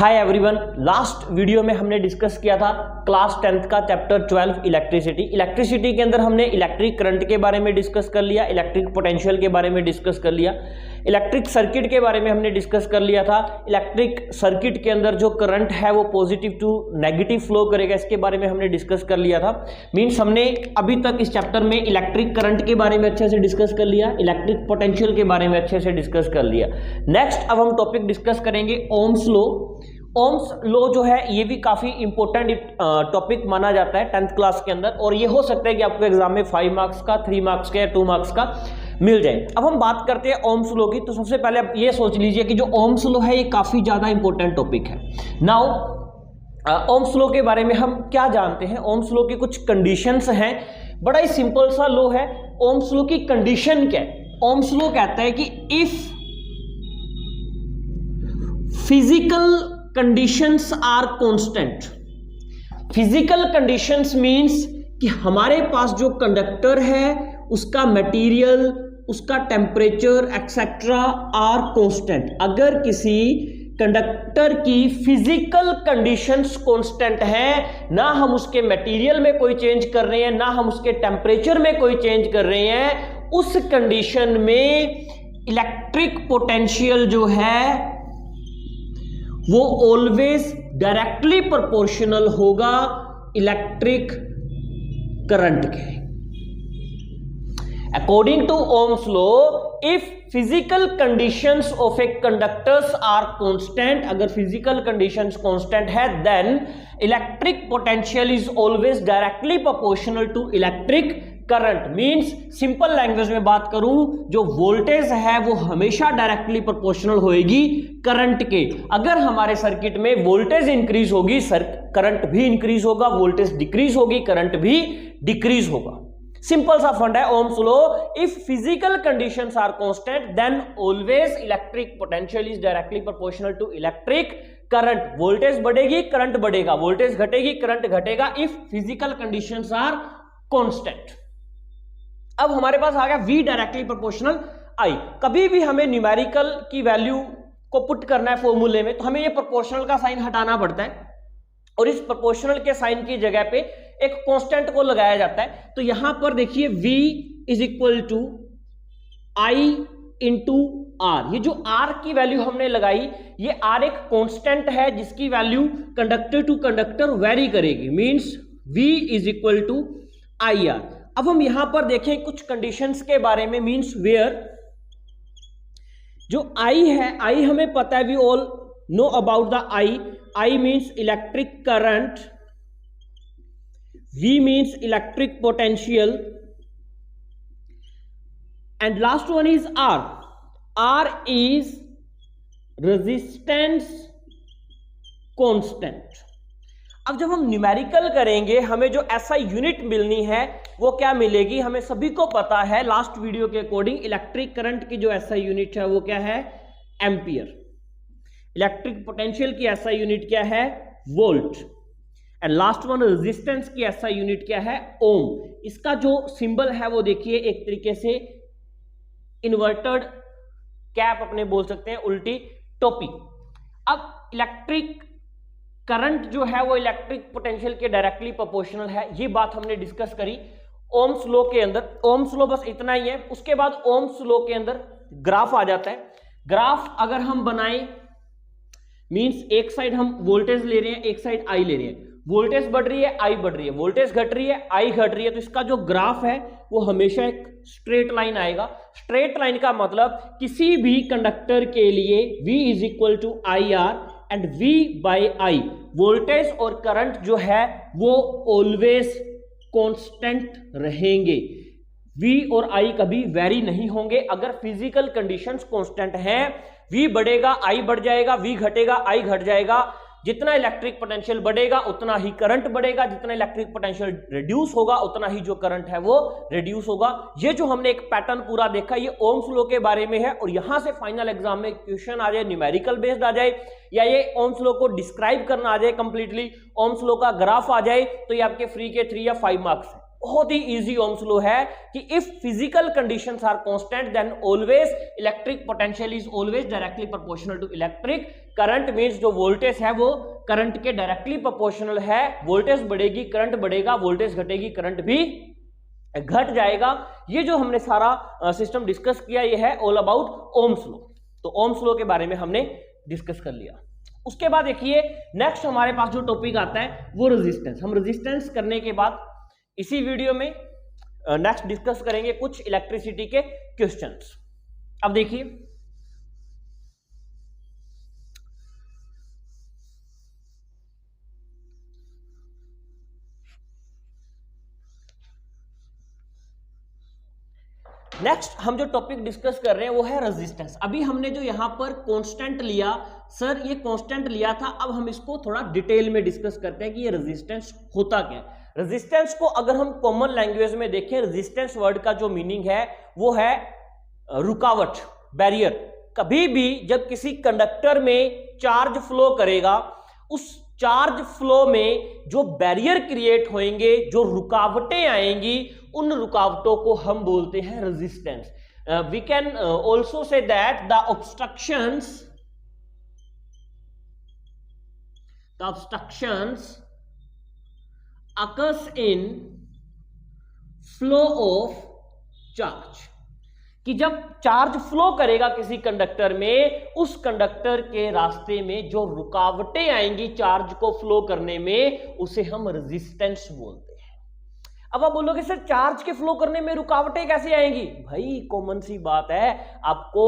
Hi everyone, last video में हमने discuss किया था क्लास 10th का चैप्टर 12 इलेक्ट्रिसिटी के अंदर हमने इलेक्ट्रिक करंट के बारे में डिस्कस कर लिया, इलेक्ट्रिक पोटेंशियल के बारे में डिस्कस कर लिया, इलेक्ट्रिक सर्किट के बारे में हमने डिस्कस कर लिया था। इलेक्ट्रिक सर्किट के अंदर जो करंट है वो पॉजिटिव टू नेगेटिव फ्लो करेगा, इसके बारे में हमने डिस्कस कर लिया था। मीन्स हमने अभी तक इस चैप्टर में इलेक्ट्रिक करंट के बारे में अच्छे से डिस्कस कर लिया, इलेक्ट्रिक पोटेंशियल के बारे में अच्छे से डिस्कस कर लिया। नेक्स्ट अब हम टॉपिक डिस्कस करेंगे ओम्स लॉ। ओम्स लॉ जो है ये भी काफी इंपॉर्टेंट टॉपिक माना जाता है 10th क्लास के अंदर, और ये हो सकता है कि आपको एग्जाम में 5 मार्क्स का, 3 मार्क्स का या 2 मार्क्स का मिल जाए। अब हम बात करते हैं ओम्स लॉ की। तो सबसे पहले आप ये सोच लीजिए कि जो ओम्स लॉ है ये काफी ज्यादा इंपॉर्टेंट टॉपिक है। नाउ ओम्स लॉ के बारे में हम क्या जानते हैं? ओम्स लॉ की कुछ कंडीशंस हैं, बड़ा ही सिंपल सा लॉ है। ओम्स लॉ की कंडीशन क्या है? ओम्स लॉ कहता है कि if physical conditions are constant. Physical conditions means कि हमारे पास जो कंडक्टर है उसका मटेरियल, उसका टेम्परेचर एक्सेट्रा आर कांस्टेंट। अगर किसी कंडक्टर की फिजिकल कंडीशंस कांस्टेंट है, ना हम उसके मटेरियल में कोई चेंज कर रहे हैं, ना हम उसके टेम्परेचर में कोई चेंज कर रहे हैं, उस कंडीशन में इलेक्ट्रिक पोटेंशियल जो है वो ऑलवेज डायरेक्टली प्रोपोर्शनल होगा इलेक्ट्रिक करंट के। According to Ohm's law, if physical conditions of a conductors are constant, अगर फिजिकल कंडीशंस कांस्टेंट है, then electric potential is always directly proportional to electric current. Means simple language में बात करूं, जो voltage है वो हमेशा डायरेक्टली प्रोपोर्शनल होएगी करंट के। अगर हमारे सर्किट में वोल्टेज इंक्रीज होगी, करंट भी इंक्रीज होगा, वोल्टेज डिक्रीज होगी, करंट भी डिक्रीज होगा। सिंपल सा फंड है Ohm's law. If physical conditions are constant then always electric potential is directly proportional to electric current. Voltage बढ़ेगी, करंट बढ़ेगा, वोल्टेज घटेगी, करंट घटेगा, if physical conditions are constant. अब हमारे पास आ गया V डायरेक्टली प्रोपोर्शनल I। कभी भी हमें न्यूमेरिकल की वैल्यू को पुट करना है फॉर्मूले में, तो हमें ये प्रोपोर्शनल का साइन हटाना पड़ता है, और इस प्रोपोर्शनल के साइन की जगह पे एक कांस्टेंट को लगाया जाता है। तो यहां पर देखिए V is equal to I into R। ये जो R की वैल्यू हमने लगाई, ये R एक कांस्टेंट है जिसकी value conductor to conductor vary करेगी। Means V is equal to IR। अब हम यहां पर देखें कुछ कंडीशंस के बारे में। मींस वेयर जो I है, I हमें पता है, we all know about the I means electric current, V means electric potential, and last one is R is resistance constant. अब जब हम न्यूमेरिकल करेंगे, हमें जो ऐसा यूनिट मिलनी है वो क्या मिलेगी? हमें सभी को पता है लास्ट वीडियो के अकॉर्डिंग इलेक्ट्रिक करंट की जो ऐसा यूनिट है वो क्या है? एम्पियर। इलेक्ट्रिक पोटेंशियल की ऐसा यूनिट क्या है? Volt. And last one resistance की ऐसा यूनिट क्या है? ओम। इसका जो सिंबल है वो देखिए एक तरीके से इन्वर्टेड कैप अपने बोल सकते हैं, उल्टी टोपी। अब इलेक्ट्रिक करंट जो है वो इलेक्ट्रिक पोटेंशियल के डायरेक्टली प्रोपोर्शनल है, ये बात हमने डिस्कस करी ओम्स लॉ के अंदर। ओम्स लॉ बस इतना ही है। उसके बाद ओम्स लॉ के अंदर ग्राफ आ जाता है। ग्राफ अगर हम बनाएं, मींस एक साइड हम वोल्टेज ले रहे हैं, एक साइड आई ले रहे हैं। वोल्टेज बढ़ रही है, आई बढ़ रही है, वोल्टेज घट रही है, आई घट रही है, तो इसका जो ग्राफ है वो हमेशा एक स्ट्रेट लाइन आएगा। स्ट्रेट लाइन का मतलब किसी भी कंडक्टर के लिए V is equal to IR and V by I, voltage और करंट जो है वो ऑलवेज कांस्टेंट रहेंगे। V और I कभी वेरी नहीं होंगे। अगर फिजिकल कंडीशंस कांस्टेंट हैं, V बढ़ेगा, I बढ़ जाएगा, V घटेगा, I घट जाएगा। जितना इलेक्ट्रिक पोटेंशियल बढ़ेगा उतना ही करंट बढ़ेगा, जितना इलेक्ट्रिक पोटेंशियल रिड्यूस होगा उतना ही जो करंट है वो रिड्यूस होगा। ये जो हमने एक पैटर्न पूरा देखा, ये ओम्स लॉ के बारे में है, और यहां से फाइनल एग्जाम में क्वेश्चन आ जाए, न्यूमेरिकल बेस्ड आ जाए, या ये ओम्स लॉ को डिस्क्राइब करना आ जाए कंप्लीटली, ओम्स लॉ का ग्राफ आ जाए, तो ये आपके फ्री के 3 या 5 मार्क्स है। बहुत ही इजी ओम्स लॉ है कि if physical conditions are constant then always electric potential is always directly proportional to electric current. Means जो वोल्टेज है वो करंट के डायरेक्टली प्रोपोर्शनल है। वोल्टेज बढ़ेगी करंट बढ़ेगा, वोल्टेज घटेगी करंट भी घट जाएगा। ये जो हमने सारा सिस्टम डिस्कस किया ये है ऑल अबाउट ओम्स लॉ। तो ओम्स लॉ के बारे में हमने डिस्कस कर लिया। उसके बाद देखिए नेक्स्ट हमारे पास जो टॉपिक आता है वो रेजिस्टेंस। हम रेजिस्टेंस करने के बाद इसी वीडियो में नेक्स्ट डिस्कस करेंगे कुछ इलेक्ट्रिसिटी के क्वेश्चंस। अब देखिए नेक्स्ट हम जो टॉपिक डिस्कस कर रहे हैं वो है रेजिस्टेंस। अभी हमने जो यहां पर कांस्टेंट लिया, सर ये कांस्टेंट लिया था, अब हम इसको थोड़ा डिटेल में डिस्कस करते हैं कि ये रेजिस्टेंस होता क्या है। रेजिस्टेंस को अगर हम कॉमन लैंग्वेज में देखें, रेजिस्टेंस वर्ड का जो मीनिंग है वो है रुकावट, बैरियर। कभी भी जब किसी कंडक्टर में चार्ज फ्लो करेगा, उस चार्ज फ्लो में जो बैरियर क्रिएट होंगे, जो रुकावटें आएंगी, उन रुकावटों को हम बोलते हैं resistance. We can also say that the obstructions occurs in flow of charge। कि जब चार्ज फ्लो करेगा किसी कंडक्टर में, उस कंडक्टर के रास्ते में जो रुकावटें आएंगी चार्ज को फ्लो करने में, उसे हम रेजिस्टेंस बोलते हैं। अब आप बोलोगे सर चार्ज के फ्लो करने में रुकावटें कैसे आएंगी? भाई कॉमन सी बात है, आपको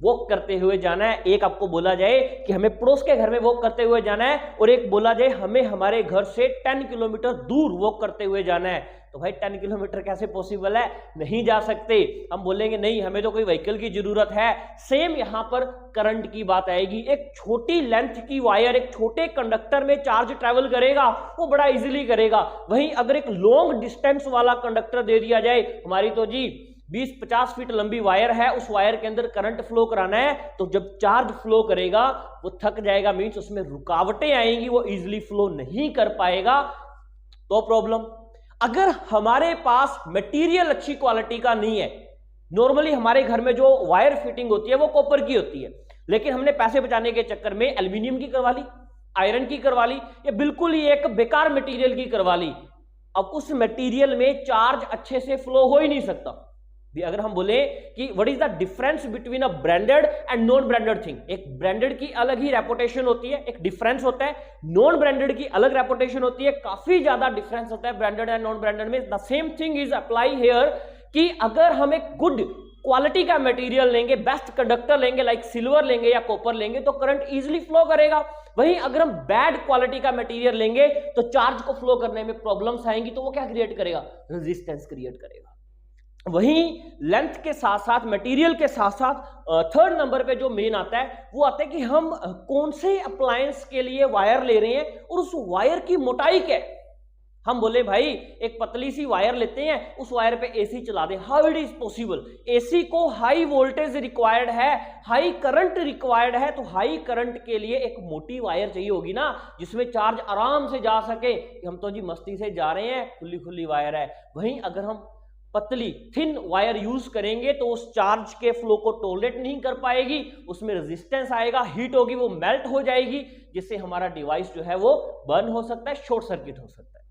वॉक करते हुए जाना है। एक आपको बोला जाए कि हमें पड़ोस के घर में वॉक करते हुए जाना है, और एक बोला जाए हमें हमारे घर से 10 किलोमीटर दूर वॉक करते हुए जाना है। तो भाई 10 किलोमीटर कैसे पॉसिबल है? नहीं जा सकते। हम बोलेंगे नहीं हमें तो कोई व्हीकल की जरूरत है। सेम यहां पर करंट की बात आएगी। एक छोटी लेंथ की वायर एक छोटे कंडक्टर में चार्ज ट्रेवल करेगा, वो बड़ा इजीली करेगा। वहीं अगर एक लॉन्ग डिस्टेंस वाला कंडक्टर दे दिया जाए, हमारी तो जी 20-50 फीट लंबी वायर है, उस वायर के अंदर करंट फ्लो कराना है, तो जब चार्ज फ्लो करेगा वो थक जाएगा, मींस उसमें रुकावटें आएंगी, वो इजीली फ्लो नहीं कर पाएगा। तो प्रॉब्लम। अगर हमारे पास मटेरियल अच्छी क्वालिटी का नहीं है, नॉर्मली हमारे घर में जो वायर फिटिंग होती है वो कॉपर की होती है, लेकिन हमने पैसे बचाने के चक्कर में एल्यूमिनियम की करवा ली, आयरन की करवा ली, या बिल्कुल ही एक बेकार मटेरियल की करवा ली। अब उस मटेरियल में चार्ज अच्छे से फ्लो हो ही नहीं सकता। अगर हम बोले कि what is the difference between a branded and non branded thing, एक ब्रांडेड की अलग ही रेपुटेशन होती है, एक डिफरेंस होता है, नॉन ब्रांडेड की अलग रेपुटेशन होती है, काफी ज्यादा डिफरेंस होता है ब्रांडेड एंड नॉन ब्रांडेड में। The same thing is apply here कि अगर हम एक गुड क्वालिटी का मटेरियल लेंगे, बेस्ट कंडक्टर लेंगे, लाइक सिल्वर लेंगे या कॉपर लेंगे, तो करंट इजीली फ्लो करेगा। वहीं अगर हम बैड क्वालिटी का मटेरियल लेंगे तो चार्ज को फ्लो करने में प्रॉब्लम्स आएंगी, तो वो क्या क्रिएट करेगा? रेजिस्टेंस क्रिएट करेगा। वहीं लेंथ के साथ साथ, मटेरियल के साथ साथ थर्ड नंबर पे जो मेन आता है वो आता है कि हम कौन से अप्लायंस के लिए वायर ले रहे हैं और उस वायर की मोटाई क्या है। हम बोले भाई एक पतली सी वायर लेते हैं, उस वायर पे एसी चला दें, how it is possible? AC को हाई वोल्टेज रिक्वायर्ड है, हाई करंट रिक्वायर्ड है, तो हाई करंट के लिए एक मोटी वायर चाहिए होगी ना, जिसमें चार्ज आराम से जा सके। हम तो जी मस्ती से जा रहे हैं, खुली खुली वायर है। वहीं अगर हम पतली थिन वायर यूज करेंगे तो उस चार्ज के फ्लो को टॉलरेट नहीं कर पाएगी, उसमें रेजिस्टेंस आएगा, हीट होगी, वो मेल्ट हो जाएगी, जिससे हमारा डिवाइस जो है वो बर्न हो सकता है, शॉर्ट सर्किट हो सकता है।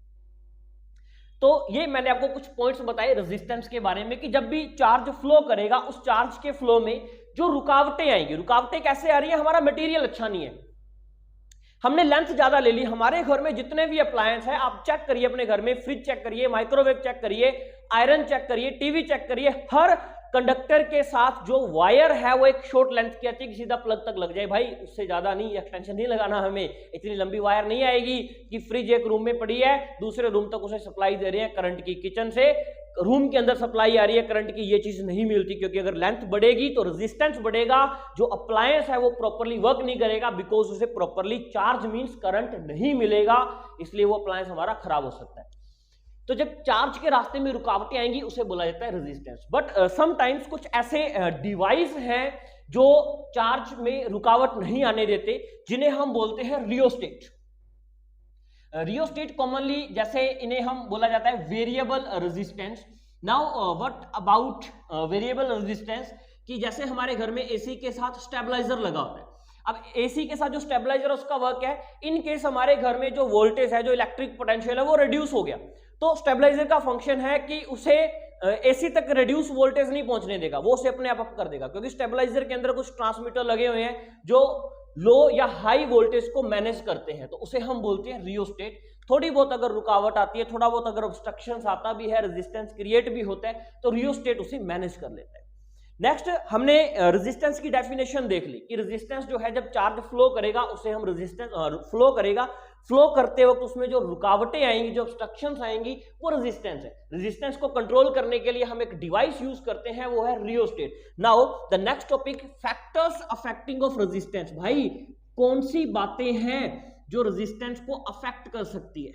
तो ये मैंने आपको कुछ पॉइंट्स बताए रेजिस्टेंस के बारे में कि जब भी चार्ज फ्लो करेगा, उस चार्ज के फ्लो में जो रुकावटें आएंगी, रुकावटें कैसे आ रही है? हमारा मटेरियल अच्छा नहीं है, हमने लेंथ ज्यादा ले ली। हमारे घर में जितने भी अप्लायंस है, आप चेक करिए अपने घर में, फ्रिज चेक करिए, माइक्रोवेव चेक करिए, आयरन चेक करिए, टीवी चेक करिए, हर कंडक्टर के साथ जो वायर है वो एक शॉर्ट लेंथ की आती है कि सीधा प्लग तक लग जाए। भाई उससे ज्यादा नहीं, एक्सटेंशन नहीं लगाना, हमें इतनी लंबी वायर नहीं आएगी कि फ्रिज एक रूम में पड़ी है, दूसरे रूम तक उसे सप्लाई दे रहे हैं करंट की, किचन से रूम के अंदर सप्लाई आ रही है करंट की, ये चीज नहीं मिलती। क्योंकि अगर लेंथ बढ़ेगी तो रेजिस्टेंस बढ़ेगा, जो अप्लायंस है वो प्रॉपर्ली वर्क नहीं करेगा, बिकॉज उसे प्रॉपर्ली चार्ज मींस करंट नहीं मिलेगा, इसलिए वो अप्लायंस हमारा खराब हो सकता है। तो जब चार्ज के रास्ते में रुकावटें आएंगी उसे बोला जाता है रेजिस्टेंस। बट समटाइम्स कुछ ऐसे डिवाइस हैं जो चार्ज में रुकावट नहीं आने देते, जिन्हें हम बोलते हैं रियोस्टेट। रियोस्टेट कॉमनली जैसे इन्हें हम बोला जाता है variable resistance. Now what about variable resistance, कि जैसे हमारे घर में एसी के साथ स्टेबलाइजर लगा होता है। अब एसी के साथ जो स्टेबलाइजर उसका वर्क है, इन केस हमारे घर में जो वोल्टेज है, जो इलेक्ट्रिक पोटेंशियल है वो रिड्यूस हो गया, तो स्टेबलाइजर का फंक्शन है कि उसे एसी तक रिड्यूस वोल्टेज नहीं पहुंचने देगा, वो उसे अपने आप अप कर देगा, क्योंकि स्टेबलाइजर के अंदर कुछ ट्रांसमीटर लगे हुए हैं जो लो या हाई वोल्टेज को मैनेज करते हैं, तो उसे हम बोलते हैं रियोस्टेट। थोड़ी बहुत अगर रुकावट आती है, थोड़ा बहुत अगर ऑब्स्ट्रक्शंस आता भी है, रेजिस्टेंस क्रिएट भी होता है, तो रियोस्टेट उसे मैनेज कर लेता है। नेक्स्ट हमने रेजिस्टेंस की डेफिनेशन देख ली कि रेजिस्टेंस जो है जब चार्ज फ्लो करेगा उसे हम रेजिस्टेंस फ्लो करेगा, फ्लो करते वक्त उसमें जो रुकावटें आएंगी, जो ऑब्स्ट्रक्शंस आएंगी, वो रेजिस्टेंस है। रेजिस्टेंस को कंट्रोल करने के लिए हम एक डिवाइस यूज करते हैं, वो है rheostat. Now the next topic, factors affecting of resistance. भाई कौन सी बातें हैं जो रेजिस्टेंस को अफेक्ट कर सकती है,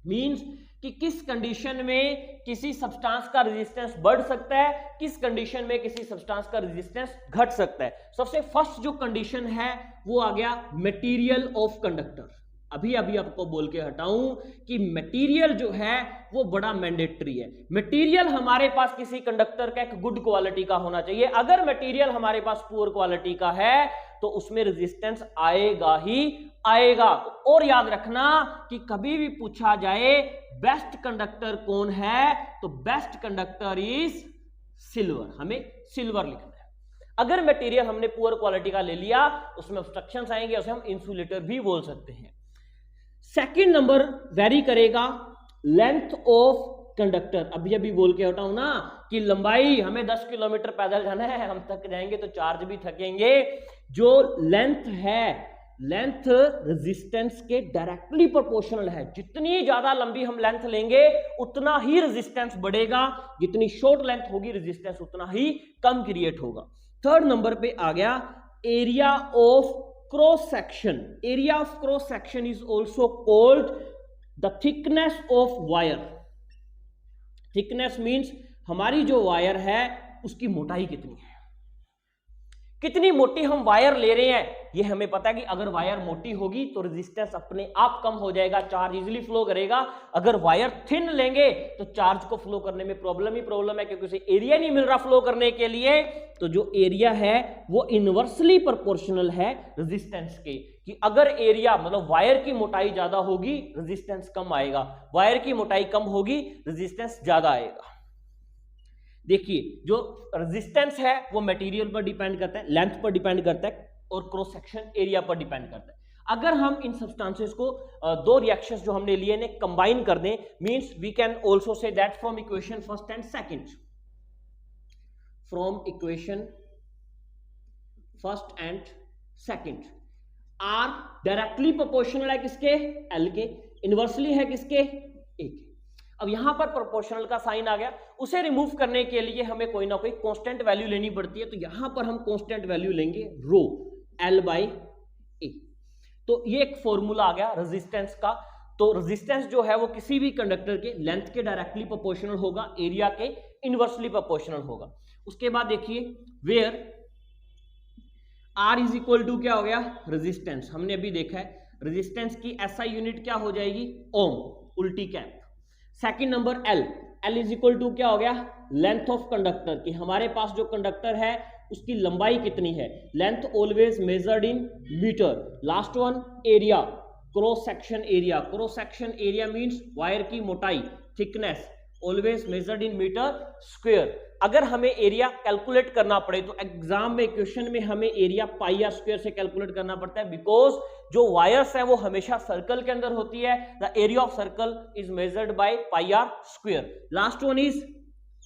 मींस कि किस कंडीशन में किसी सब्सटेंस का रेजिस्टेंस बढ़ सकता है, किस कंडीशन में किसी सब्सटेंस का रेजिस्टेंस घट सकता है। सबसे फर्स्ट जो कंडीशन है वो आ गया मटेरियल ऑफ कंडक्टर। अभी आपको बोल के हटाऊं कि मटेरियल जो है वो बड़ा मैंडेटरी है। मटेरियल हमारे पास किसी कंडक्टर का एक गुड क्वालिटी का होना चाहिए। अगर मटेरियल हमारे पास पुअर क्वालिटी का है तो उसमें रेजिस्टेंस आएगा ही आएगा। और याद रखना कि कभी भी पूछा जाए बेस्ट कंडक्टर कौन है, तो बेस्ट कंडक्टर इज सिल्वर, हमें सिल्वर लिखना है। अगर मटेरियल हमने पुअर क्वालिटी का ले लिया, उसमें ऑब्स्ट्रक्शंस आएंगे, उसे हम इंसुलेटर भी बोल सकते हैं। सेकंड नंबर वेरी करेगा लेंथ ऑफ कंडक्टर। अभी बोल के हटाऊं ना कि लंबाई, हमें 10 किलोमीटर पैदल जाना है, हम थक जाएंगे तो चार्ज भी थकेंगे। जो लेंथ है, लेंथ रेजिस्टेंस के डायरेक्टली प्रोपोर्शनल है। जितनी ज्यादा लंबी हम लेंथ लेंगे उतना ही रेजिस्टेंस बढ़ेगा, जितनी शॉर्ट लेंथ होगी रेजिस्टेंस उतना ही कम क्रिएट होगा। थर्ड नंबर पे आ गया area of cross section. Area of cross section is also called the thickness of wire. Thickness means हमारी जो वायर है उसकी मोटाई कितनी है, कितनी मोटी हम वायर ले रहे हैं, ये हमें पता है कि अगर वायर मोटी होगी तो रेजिस्टेंस अपने आप कम हो जाएगा, चार्ज इजीली फ्लो करेगा। अगर वायर थिन लेंगे तो चार्ज को फ्लो करने में प्रॉब्लम ही प्रॉब्लम है, क्योंकि उसे एरिया नहीं मिल रहा फ्लो करने के लिए। तो जो एरिया है वो इनवर्सली प्रोपोर्शनल है रेजिस्टेंस के, कि अगर एरिया मतलब वायर की मोटाई ज्यादा होगी रेजिस्टेंस कम आएगा, वायर की मोटाई कम होगी रेजिस्टेंस ज्यादा आएगा। देखिए जो रेजिस्टेंस है वो मटेरियल पर डिपेंड करता है, लेंथ पर डिपेंड करता है, और क्रॉस सेक्शन एरिया पर डिपेंड करता है। अगर हम इन सब्सटेंसेस को दो रिएक्शंस जो हमने लिए इन्हें कंबाइन कर दें, means we can also say that from equation first and second, from equation first and second are directly proportional है किसके, एल के, इनवर्सली है किसके, ए के। अब यहां पर प्रोपोर्शनल का साइन आ गया, उसे रिमूव करने के लिए हमें कोई ना कोई कांस्टेंट वैल्यू लेनी पड़ती है, तो यहां पर हम कांस्टेंट वैल्यू लेंगे रो, एल बाई ए। तो ये एक फॉर्मूला आ गया रेजिस्टेंस का। तो रेजिस्टेंस जो है वो किसी भी कंडक्टर के लेंथ के डायरेक्टली प्रोपोर्शनल होगा, एरिया के इनवर्सली प्रोपोर्शनल होगा। उसके बाद देखिए where R is equal to क्या हो गया, रेजिस्टेंस। हमने अभी देखा है रेजिस्टेंस की एसआई यूनिट क्या हो जाएगी, ओम, उल्टी cap. Second number L, L is equal to क्या हो गया, लेंथ ऑफ कंडक्टर, कि हमारे पास जो कंडक्टर है उसकी लंबाई कितनी है, length always measured in metre. Last one area, cross section area, cross section area means wire की मोटाई, thickness, always measured in metre square. अगर हमें एरिया कैलकुलेट करना पड़े तो एग्जाम में क्वेश्चन में हमें एरिया पाई आर स्क्वायर से कैलकुलेट करना पड़ता है, बिकॉज जो वायर्स है वो हमेशा सर्कल के अंदर होती है। The area of circle is measured by pi r square. Last one is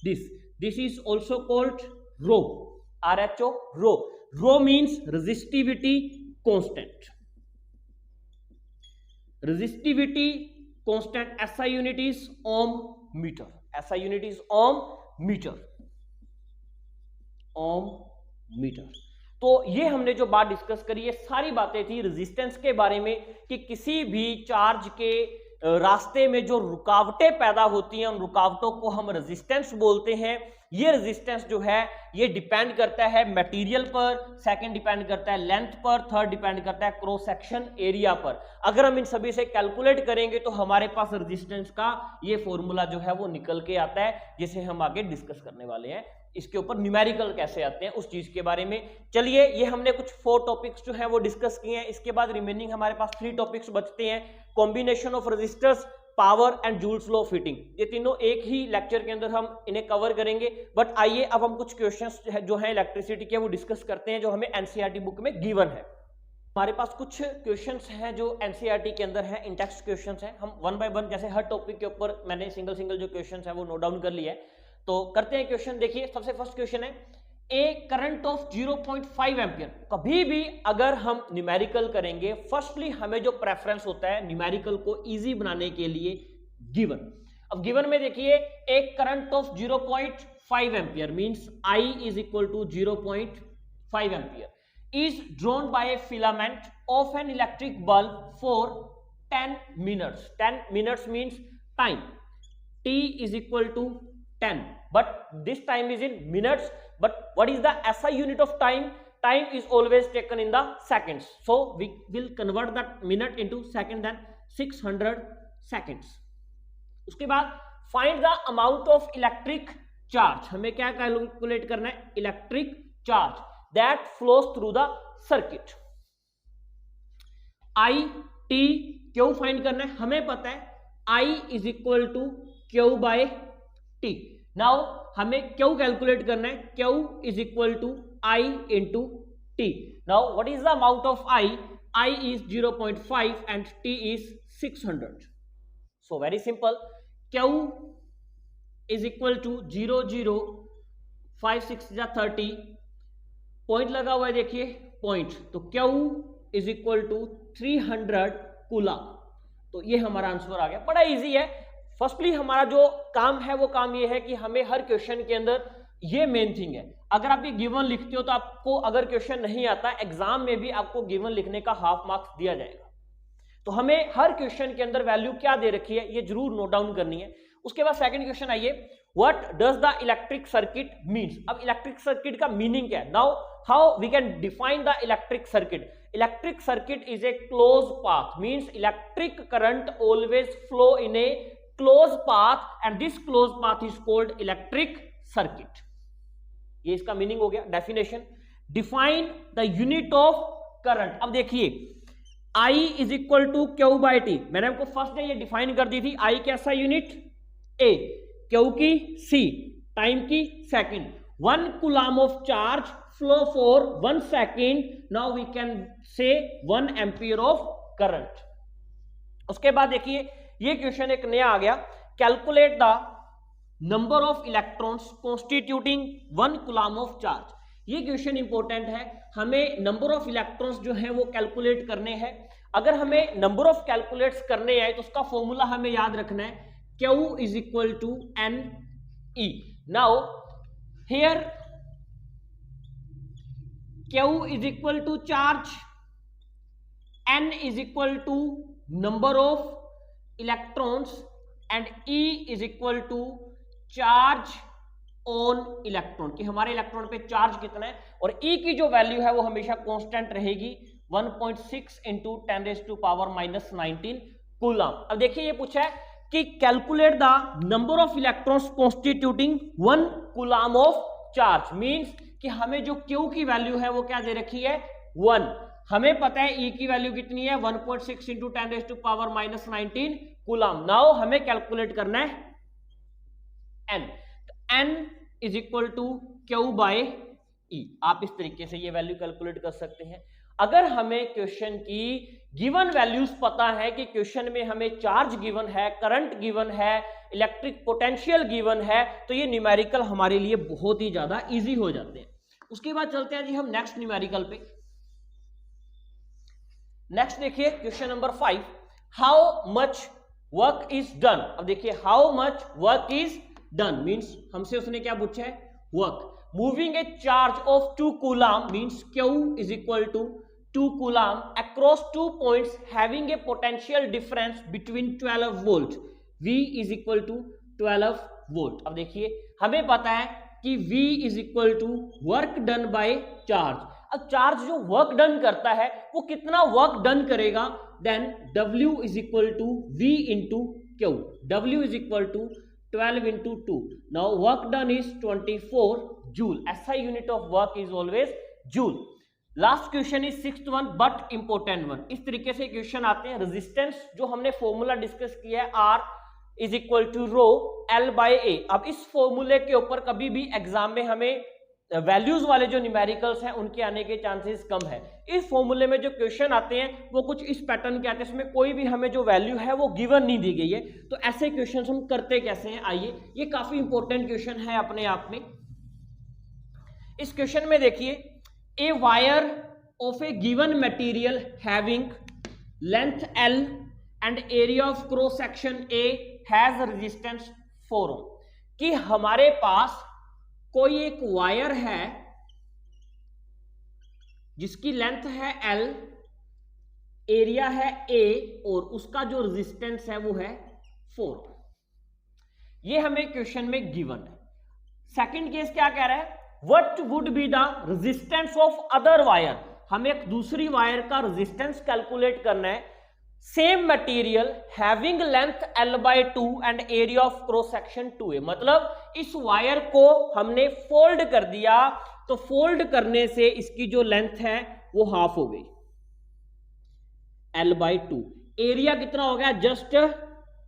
this is also called rho, RHO, rho. Rho means resistivity constant, resistivity constant, SI unit is ohm metre, SI unit is ohm metre, ohm metre. तो ये हमने जो बात discuss करी, ये सारी बातें थी रेजिस्टेंस के बारे में, कि किसी भी चार्ज के रास्ते में जो रुकावटें पैदा होती हैं उन रुकावटों को हम रेजिस्टेंस बोलते हैं। ये रेजिस्टेंस जो है ये डिपेंड करता है मटेरियल पर, सेकंड डिपेंड करता है लेंथ पर, थर्ड डिपेंड करता है क्रॉस सेक्शन एरिया पर। अगर हम इन सभी से कैलकुलेट करेंगे तो हमारे पास रेजिस्टेंस का ये फॉर्मूला जो है वो निकल के आता है, जिसे हम आगे डिस्कस करने वाले हैं। इसके ऊपर न्यूमेरिकल कैसे आते हैं उस चीज के बारे में। चलिए, ये हमने कुछ 4 टॉपिक्स जो है वो डिस्कस किए हैं। इसके बाद रिमेनिंग हमारे पास 3 टॉपिक्स बचते हैं, combination of resistors, power and joule's law heating. ये तीनों एक ही लेक्चर के अंदर हम इन्हें कवर करेंगे। बट आइए अब हम कुछ क्वेश्चंस जो है इलेक्ट्रिसिटी के वो डिस्कस करते हैं जो हमें एनसीईआरटी बुक में गिवन है। हमारे पास कुछ क्वेश्चंस हैं जो एनसीईआरटी के अंदर हैं, इन टेक्स्ट क्वेश्चंस हैं। हम 1 बाय 1 जैसे हर टॉपिक के ऊपर मैंने सिंगल जो क्वेश्चंस है वो नोट डाउन कर लिया है। तो करते हैं क्वेश्चन। देखिए, सबसे फर्स्ट क्वेश्चन है, ए करंट ऑफ 0.5 एम्पियर। कभी भी अगर हम न्यूमेरिकल करेंगे, फर्स्टली हमें जो प्रेफरेंस होता है न्यूमेरिकल को इजी बनाने के लिए गिवन। अब गिवन में देखिए, एक current of 0.5 ampere means I is equal to 0.5 ampere is drawn by a filament of an electric bulb for 10 minutes. 10 minutes means time, T is equal to 10, but this time is in minutes. But what is the SI unit of time? Time is always taken in the seconds, so we will convert that minute into second, then 600 seconds. उसके बाद find the amount of electric charge. हमें क्या calculate करना है? Electric charge that flows through the circuit. I T Q find करना है। हमें पता है I is equal to Q by T. Now हमें Q कैलकुलेट करना है। Q is equal to I into T. Now what is the amount of I? I is 0.5 and T is 600. So very simple. Q is equal to 0, 0, 5, 6 या 30. Point लगा हुआ है, देखिए point, तो Q is equal to 300 coulomb. तो ये हमारा answer आ गया। बड़ा इजी है। फर्स्टली हमारा जो काम है वो काम ये है कि हमें हर क्वेश्चन के अंदर, ये मेन थिंग है, अगर आप ये गिवन लिखते हो तो आपको, अगर क्वेश्चन नहीं आता एग्जाम में भी आपको गिवन लिखने का हाफ मार्क्स दिया जाएगा। तो हमें हर क्वेश्चन के अंदर वैल्यू क्या दे रखी है ये जरूर नोट डाउन करनी है। उसके बाद सेकंड क्वेश्चन आइए, what does the electric circuit means. अब इलेक्ट्रिक सर्किट का मीनिंग क्या है? Now how we can define the electric circuit. Electric circuit is a close path, means electric current always flow in a close path and this close path is called electric circuit. ये इसका meaning हो गया, definition. Define the unit of current. अब देखिए, I is equal to Q by T. मैंने आपको first day ये define कर दी थी। I कैसा यूनिट? A, Q की C, टाइम की second. 1 coulomb of charge flow for 1 second, now we can say 1 ampere of current. उसके बाद देखिए, ये क्वेश्चन एक नया आ गया, calculate the number of electrons constituting 1 coulomb of charge. ये क्वेश्चन इंपॉर्टेंट है, हमें नंबर ऑफ इलेक्ट्रॉन्स जो है वो कैलकुलेट करने हैं। अगर हमें नंबर ऑफ कैलकुलेट्स करने हैं तो उसका फॉर्मूला हमें याद रखना है, Q is equal to N E. Now here Q is equal to charge, N is equal to number of electrons and E is equal to charge on electron, कि हमारे इलेक्ट्रॉन पे चार्ज कितना है। और E की जो value है वो हमेशा कांस्टेंट रहेगी, 1.6 इंटू 10⁻⁻19 कूलम। अब देखिए, ये पूछा है कि calculate the number of electrons constituting 1 coulomb of charge. Means कि हमें जो Q की वैल्यू है वो क्या दे रखी है? 1। हमें पता है E की वैल्यू कितनी है? 1.6 इंटू 10⁻⁻19 कूलम। नाउ हमें कैलकुलेट करना है N। N is equal to Q by E। आप इस तरीके से ये वैल्यू कैलकुलेट कर सकते हैं। अगर हमें क्वेश्चन की गिवन वैल्यूज पता है कि क्वेश्चन में हमें चार्ज गिवन है, करंट गिवन है, इलेक्ट्रिक पोटेंशियल गिवन है, तो ये न्यूमेरिकल हमारे लिए बहुत ही ज्यादा इजी हो जाते हैं। उसके बाद चलते हैं जी हम नेक्स्ट न्यूमेरिकल पे। नेक्स्ट देखिए question number 5, how much work is done. अब देखिए, how much work is done means हमसे उसने क्या पूछा है? Work. Moving a charge of 2 coulomb means Q is equal to 2 coulomb across 2 points having a potential difference between 12 volt. V is equal to 12 volt. अब देखिए हमें पता है कि V is equal to work done by charge. अब charge जो work done करता है वो कितना वर्क डन करेगा, then W is equal to V into Q. W is equal to 12 into 2. Now work done is 24 joule. SI unit of work is always joule. Last question is sixth one but important one. इस तरीके से question आते हैं. Resistance जो हमने formula discuss किया है R is equal to rho L by A. अब इस फॉर्मूले के ऊपर कभी भी एग्जाम में हमें वैल्यूज वाले जो न्यूमेरिकल्स हैं उनके आने के चांसेस कम है. इस फॉर्मूले में जो क्वेश्चन आते हैं वो कुछ इस पैटर्न के आते हैं, इसमें कोई भी हमें जो वैल्यू है वो गिवन नहीं दी गई है. तो ऐसे क्वेश्चन हम करते कैसे हैं, आइए ये काफी इंपॉर्टेंट क्वेश्चन है अपने आप में. इस क्वेश्चन में देखिए, a wire of a given material having length L and area of cross section A has resistance 4 ohm. कि हमारे पास कोई एक वायर है जिसकी लेंथ है L, एरिया है A और उसका जो रेजिस्टेंस है वो है 4. ये हमें क्वेश्चन में गिवन है. सेकंड केस क्या कह रहा है, What would be the resistance of other wire? हमें एक दूसरी वायर का रेजिस्टेंस कैलकुलेट करना है. Same material having length L by 2 and area of cross section 2A. मतलब इस वायर को हमने फोल्ड कर दिया, तो फोल्ड करने से इसकी जो लेंथ है वो हाफ हो गई, L by 2. एरिया कितना हो गया, जस्ट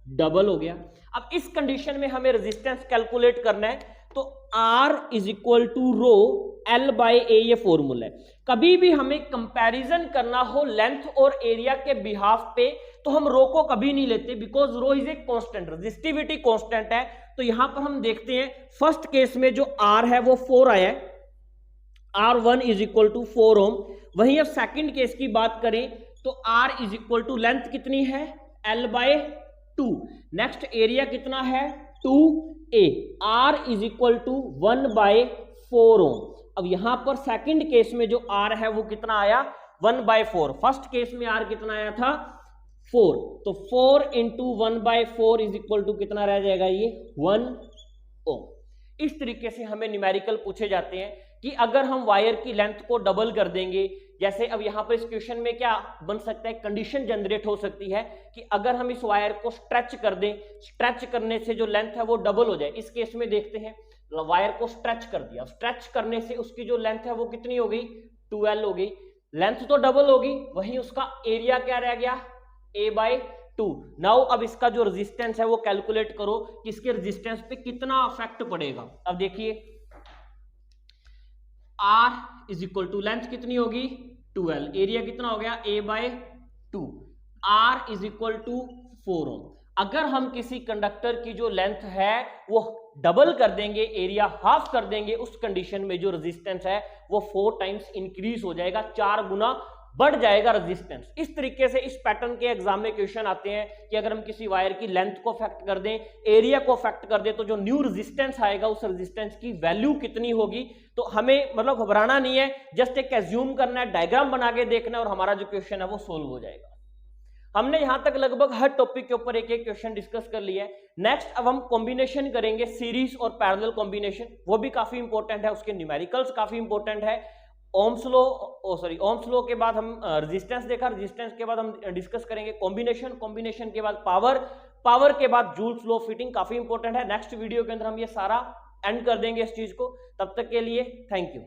डबल हो गया. अब इस कंडीशन में हमें रेजिस्टेंस कैलकुलेट करना है, तो R is equal to rho L by A ये फॉर्मूला है. कभी भी हमें कंपैरिजन करना हो लेंथ और एरिया के बिहाफ पे तो हम रो को कभी नहीं लेते, because rho is a constant, resistivity constant है. तो यहां पर हम देखते हैं फर्स्ट केस में जो R है वो 4 आया है, R1 इज इक्वल टू 4 ओम. वहीं अब सेकंड केस की बात करें तो R is equal to length कितनी है L बाय 2, नेक्स्ट एरिया कितना है 2A, R is equal to 1 by 4 ohm. अब यहां पर सेकंड केस में जो R है वो कितना आया 1 बाय 4. फर्स्ट केस में R कितना आया था 4, तो 4 into 1 by 4 is equal to कितना रह जाएगा ये 1 ओम. इस तरीके से हमें न्यूमेरिकल पूछे जाते हैं कि अगर हम वायर की लेंथ को डबल कर देंगे, जैसे अब यहां पर इस क्वेश्चन में क्या बन सकता है, कंडीशन जनरेट हो सकती है कि अगर हम इस वायर को स्ट्रेच कर दें, स्ट्रेच करने से जो लेंथ है वो डबल हो जाए. इस केस में देखते हैं, वायर को स्ट्रेच कर दिया, स्ट्रेच करने से उसकी जो लेंथ है वो कितनी हो गई 12 हो गई. लेंथ तो डबल होगी, वहीं उसका एरिया क्या रह गया A बाय 2. नाउ अब इसका जो रेजिस्टेंस है वो कैलकुलेट करो कि इसके रेजिस्टेंस पे कितना इफेक्ट पड़ेगा. अब देखिए R is equal to length कितनी होगी 12, एरिया कितना हो गया A by 2, R is equal to 4 ohm. अगर हम किसी कंडक्टर की जो लेंथ है वो डबल कर देंगे, एरिया हाफ कर देंगे, उस कंडीशन में जो रेजिस्टेंस है वो 4 टाइम्स इंक्रीज हो जाएगा, 4 गुना बढ़ जाएगा रेजिस्टेंस. इस तरीके से इस पैटर्न के एग्जाम में क्वेश्चन आते हैं कि अगर हम किसी वायर की लेंथ को अफेक्ट कर दें, एरिया को अफेक्ट कर दें, तो जो न्यू रेजिस्टेंस आएगा उस रेजिस्टेंस की वैल्यू कितनी होगी. तो हमें मतलब घबराना नहीं है, जस्ट एक एज्यूम करना है, डायग्राम बना के देखना है और हमारा जो क्वेश्चन है वो सोल्व हो जाएगा. हमने यहां तक लगभग हर टॉपिक के ऊपर एक एक क्वेश्चन डिस्कस कर लिया है. नेक्स्ट अब हम कॉम्बिनेशन करेंगे, सीरीज और पैरेलल कॉम्बिनेशन, वो भी काफी इंपॉर्टेंट है, उसके न्यूमेरिकल्स काफी इंपॉर्टेंट है. ओम्स लॉ के बाद हम रेजिस्टेंस देखा, रेजिस्टेंस के बाद हम डिस्कस करेंगे कॉम्बिनेशन, कॉम्बिनेशन के बाद पावर के बाद जूल्स लॉ फिटिंग, काफी इंपॉर्टेंट है. नेक्स्ट वीडियो के अंदर हम ये सारा एंड कर देंगे इस चीज को. तब तक के लिए थैंक यू.